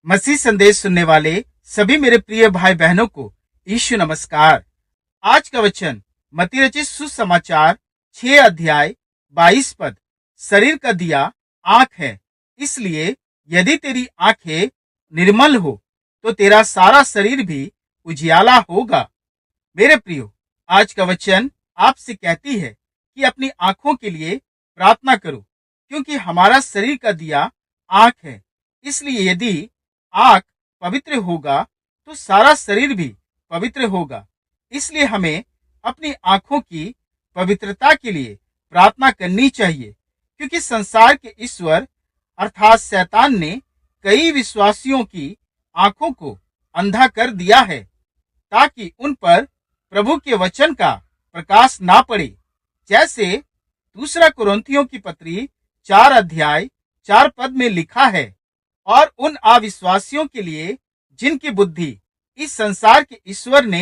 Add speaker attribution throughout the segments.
Speaker 1: मसीह संदेश सुनने वाले सभी मेरे प्रिय भाई बहनों को यीशु नमस्कार। आज का वचन मत्ती रचित सुसमाचार 6 अध्याय 22 पद। शरीर का दिया आंख है, इसलिए यदि तेरी आंखें निर्मल हो तो तेरा सारा शरीर भी उजियाला होगा। मेरे प्रियो, आज का वचन आपसे कहती है कि अपनी आंखों के लिए प्रार्थना करो, क्योंकि हमारा शरीर का दिया आंख है। इसलिए यदि आंख पवित्र होगा तो सारा शरीर भी पवित्र होगा। इसलिए हमें अपनी आंखों की पवित्रता के लिए प्रार्थना करनी चाहिए, क्योंकि संसार के ईश्वर अर्थात शैतान ने कई विश्वासियों की आंखों को अंधा कर दिया है, ताकि उन पर प्रभु के वचन का प्रकाश ना पड़े। जैसे दूसरा कुरिन्थियों की पत्री 4 अध्याय 4 पद में लिखा है, और उन अविश्वासियों के लिए जिनकी बुद्धि इस संसार के ईश्वर ने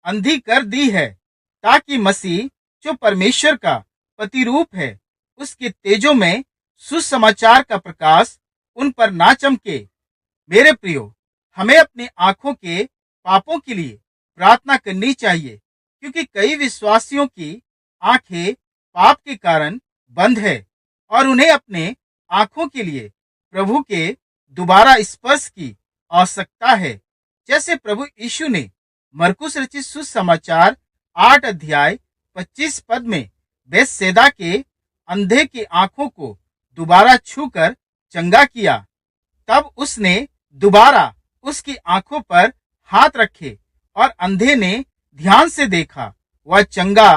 Speaker 1: अंधी कर दी है, ताकि मसीह जो परमेश्वर का प्रतिरूप है उसके तेजों में सुसमाचार का प्रकाश उन पर ना चमके। मेरे प्रियो, हमें अपनी आंखों के पापों के लिए प्रार्थना करनी चाहिए, क्योंकि कई विश्वासियों की आंखें पाप के कारण बंद है और उन्हें अपने आंखों के लिए प्रभु के दोबारा स्पर्श की आवश्यकता है। जैसे प्रभु यीशु ने मरकुस रचित सुसमाचार 8 अध्याय 25 पद में बेतसैदा के अंधे की आंखों को दोबारा छूकर चंगा किया, तब उसने दोबारा उसकी आंखों पर हाथ रखे और अंधे ने ध्यान से देखा, वह चंगा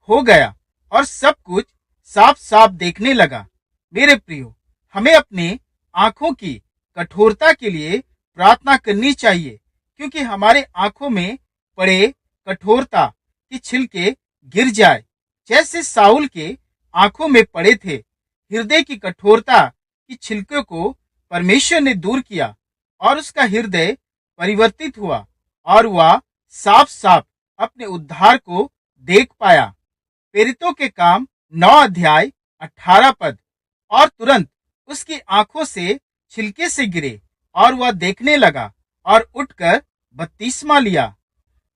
Speaker 1: हो गया और सब कुछ साफ साफ देखने लगा। मेरे प्रियो, हमें अपने आंखों की कठोरता के लिए प्रार्थना करनी चाहिए, क्योंकि हमारे आंखों में पड़े कठोरता की छिलके गिर जाए, जैसे साउल के आंखों में पड़े थे। हृदय की कठोरता की छिलके को परमेश्वर ने दूर किया और उसका हृदय परिवर्तित हुआ और वह साफ साफ अपने उद्धार को देख पाया। प्रेरितों के काम 9 अध्याय 18 पद। और तुरंत उसकी आंखों से छिलके से गिरे और वह देखने लगा और उठकर बपतिस्मा लिया।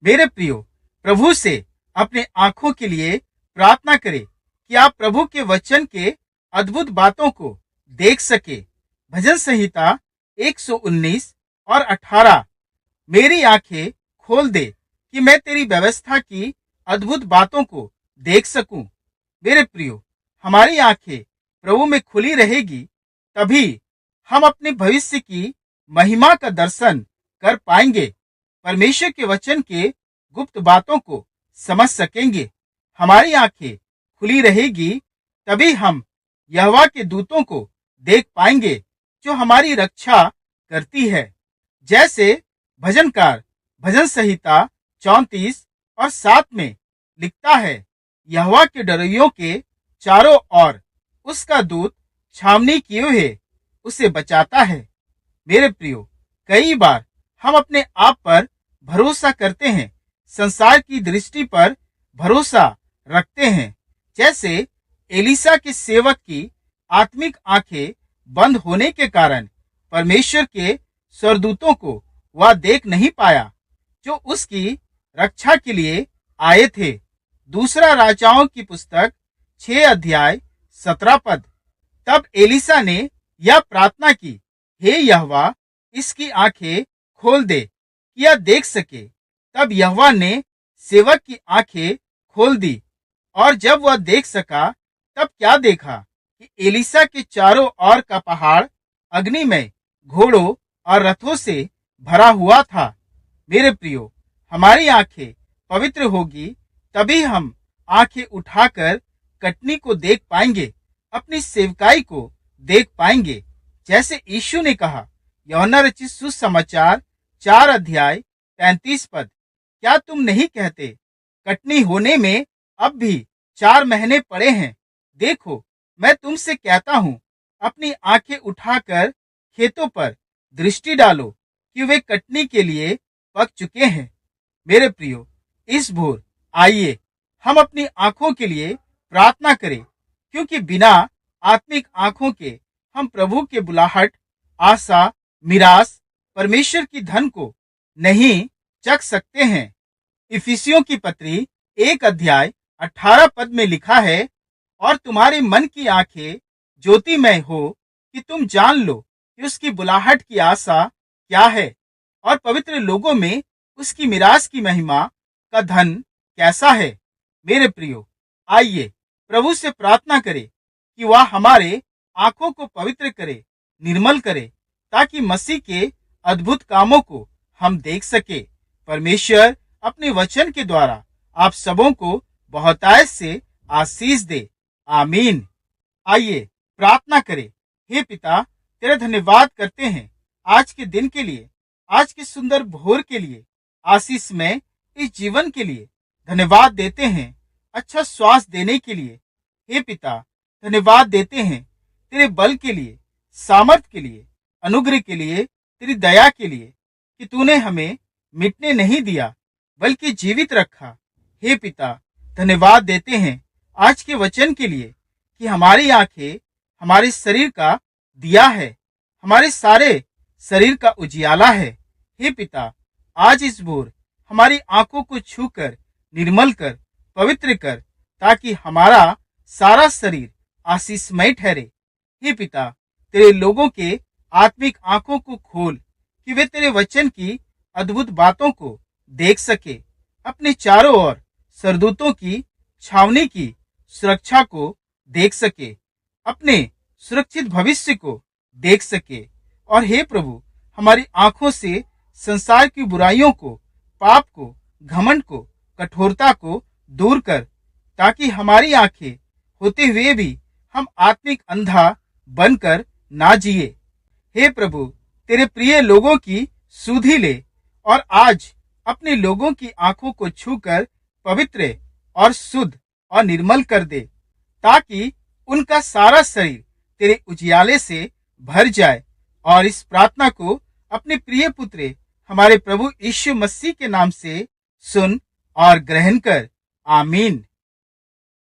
Speaker 1: मेरे प्रियो, प्रभु से अपने आंखों के लिए प्रार्थना करें कि आप प्रभु के वचन के अद्भुत बातों को देख सके। भजन संहिता 119 और 18। मेरी आंखें खोल दे कि मैं तेरी व्यवस्था की अद्भुत बातों को देख सकूं। मेरे प्रियो, हमारी आंखें प्रभु में खुली रहेगी, तभी हम अपने भविष्य की महिमा का दर्शन कर पाएंगे, परमेश्वर के वचन के गुप्त बातों को समझ सकेंगे। हमारी आंखें खुली रहेगी तभी हम यहोवा के दूतों को देख पाएंगे जो हमारी रक्षा करती है। जैसे भजनकार भजन संहिता 34 और 7 में लिखता है, यहोवा के डरइयों के चारों ओर उसका दूत छावनी किए हुए उसे बचाता है। मेरे प्रियो, कई बार हम अपने आप पर भरोसा करते हैं, संसार की दृष्टि पर भरोसा रखते हैं। जैसे एलीसा के सेवक की आत्मिक आंखें बंद होने के कारण परमेश्वर के स्वर्गदूतों को वह देख नहीं पाया, जो उसकी रक्षा के लिए आए थे। दूसरा राजाओं की पुस्तक 6 अध्याय 17 पद। तब एलीसा ने यह प्रार्थना की, हे यहोवा, इसकी आंखें खोल दे कि यह देख सके। तब यहोवा ने सेवक की आंखें खोल दी, और जब वह देख सका तब क्या देखा कि एलीसा के चारों ओर का पहाड़ अग्नि में घोड़ों और रथों से भरा हुआ था। मेरे प्रियो, हमारी आंखें पवित्र होगी तभी हम आंखें उठाकर कटनी को देख पाएंगे, अपनी सेवकाई को देख पाएंगे। जैसे यीशु ने कहा, यूहन्ना रचित सुसमाचार 4 अध्याय 35 पद, क्या तुम नहीं कहते, कटनी होने में अब भी 4 महीने पड़े हैं? देखो, मैं तुमसे कहता हूं, अपनी आंखें उठाकर खेतों पर दृष्टि डालो कि वे कटनी के लिए पक चुके हैं। मेरे प्रियो, इस भोर आइए हम अपनी आंखों के लिए प्रार्थना करें, क्योंकि बिना आत्मिक आंखों के हम प्रभु के बुलाहट, आशा, मिरास, परमेश्वर की धन को नहीं चख सकते हैं। इफिसियों की पत्री 1 अध्याय 18 पद में लिखा है, और तुम्हारे मन की आंखें ज्योतिमय हो कि तुम जान लो कि उसकी बुलाहट की आशा क्या है, और पवित्र लोगों में उसकी मिरास की महिमा का धन कैसा है। मेरे प्रियो, आइए प्रभु से प्रार्थना करें कि वह हमारे आंखों को पवित्र करे, निर्मल करे, ताकि मसीह के अद्भुत कामों को हम देख सके। परमेश्वर अपने वचन के द्वारा आप सबों को बहुतायत से आशीष दे। आमीन। आइए प्रार्थना करें। हे पिता, तेरा धन्यवाद करते हैं आज के दिन के लिए, आज के सुंदर भोर के लिए, आशीष में इस जीवन के लिए धन्यवाद देते हैं, अच्छा श्वास देने के लिए। हे पिता, धन्यवाद देते हैं तेरे बल के लिए, सामर्थ के लिए, अनुग्रह के लिए, तेरी दया के लिए कि तूने हमें मिटने नहीं दिया बल्कि जीवित रखा। हे पिता, धन्यवाद देते हैं आज के वचन के लिए कि हमारी आंखें हमारे शरीर का दिया है, हमारे सारे शरीर का उजियाला है। हे पिता, आज इस भोर हमारी आंखों को छूकर, निर्मल कर, पवित्र कर, ताकि हमारा सारा शरीर आशीषमय ठहरे। हे पिता, तेरे लोगों के आत्मिक आंखों को खोल कि वे तेरे वचन की अद्भुत बातों को देख सके, अपने चारों ओर सरदूतों की छावनी की सुरक्षा को देख सके, अपने सुरक्षित भविष्य को देख सके। और हे प्रभु, हमारी आंखों से संसार की बुराइयों को, पाप को, घमंड को, कठोरता को दूर कर, ताकि हमारी आंखें होते हुए भी हम आत्मिक अंधा बनकर ना जिए। हे प्रभु, तेरे प्रिय लोगों की सुधि ले और आज अपने लोगों की आंखों को छूकर पवित्र और शुद्ध और निर्मल कर दे, ताकि उनका सारा शरीर तेरे उजियाले से भर जाए। और इस प्रार्थना को अपने प्रिय पुत्र हमारे प्रभु यीशु मसीह के नाम से सुन और ग्रहण कर। आमीन।